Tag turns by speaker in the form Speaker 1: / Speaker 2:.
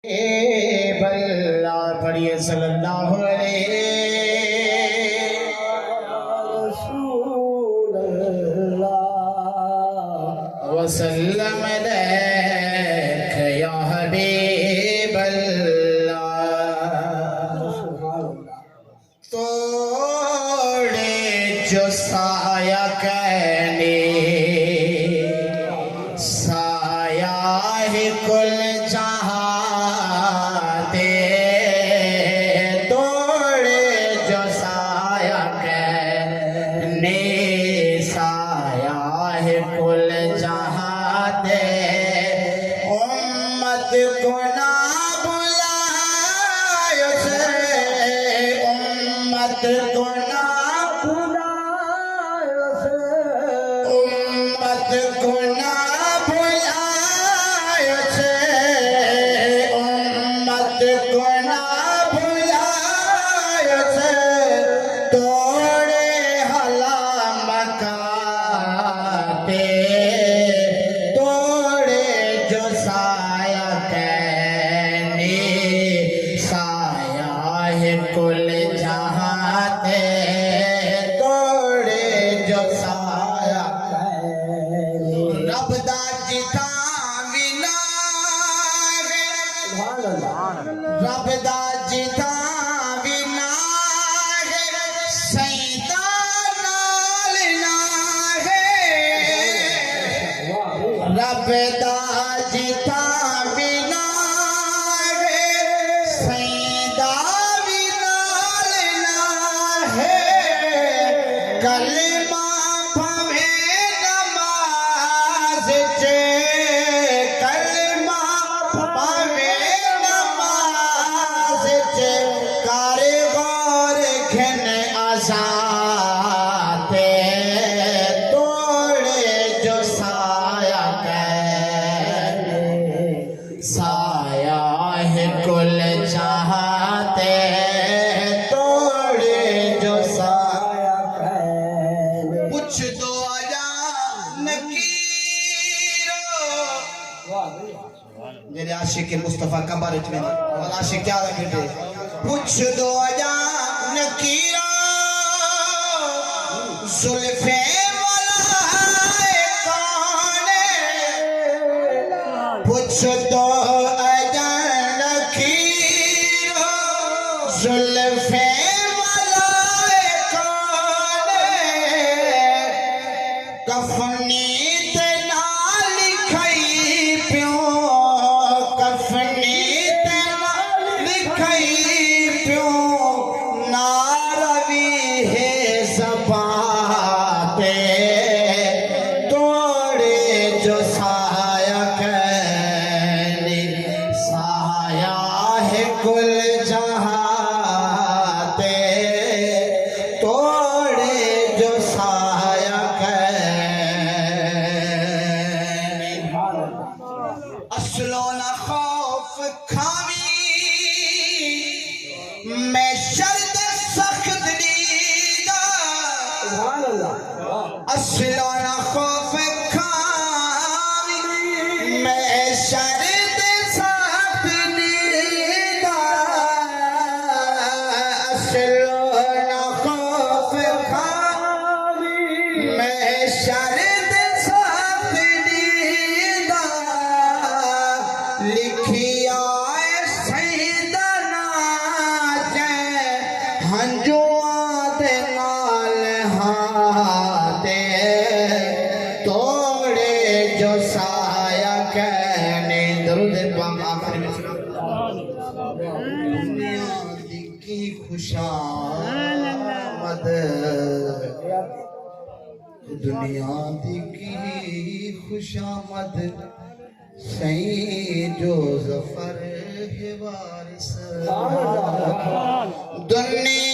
Speaker 1: बल्ला पढ़िए सल्लल्लाहु अलैहि वसल्लम अलैका या हबीब अल्लाह। तोड़े जो साया कहने साया है कुल जहां दे, तोड़े जो साया कहने साया है कुल जहां दे। उम्मत को ना बुलायो से, उम्मत को ना बुलायो से, उम्मत को ना बुलायो से, उम्मत को ना बुलायो से। तोड़े हला मकाते, तोड़े जो साया कहने साया है कुल जहां दे, तोड़े जो साया कहने। रब दा जिता विना है, रब दा जिता विना है, सैदा नाल ना है। रब दा जिता विना है, सैदा भी नाल ना है। कलमा पवे नमाज चे, कलमा पवे नमाज चे। कर गौर घन आजाते, तोड़े जो साया कहने साया है कुल चाहते, तोड़े जो साया कहने। पूछ दो आजा नकीरो, मेरे आशिक मुस्तफा कबर में और आशिक क्या लगे। पूछ दो आजा नकीरो, जुल्फे वाला है कौन है। पूछ दो आजा नकीरो, जुल्फे वाला है कौन है। कफनी ते ना लिखई प्यो, कफनी ते ना लिखई प्यो। ना रवि है ज़बाते, तोड़े जो साया कहने साया है कुल जहां दे, तोड़े जो साया कहने। असलो न खौफ खावी मैं शर्त सख्त दीदा, असलो न खौफ खावी मैं शर्त सख्त दीदा। असलो न खौफ खावी मैं शर्त सख्त दीदा। लिखिया सैदना जै हंजुआ दे नाल हाथे, तोड़े जो साया कहने। दरूद पाक आखिर में दुनिया दी की खुशामद, दुनिया दी की खुशामद। सही जो जफर है वारिस दुनिया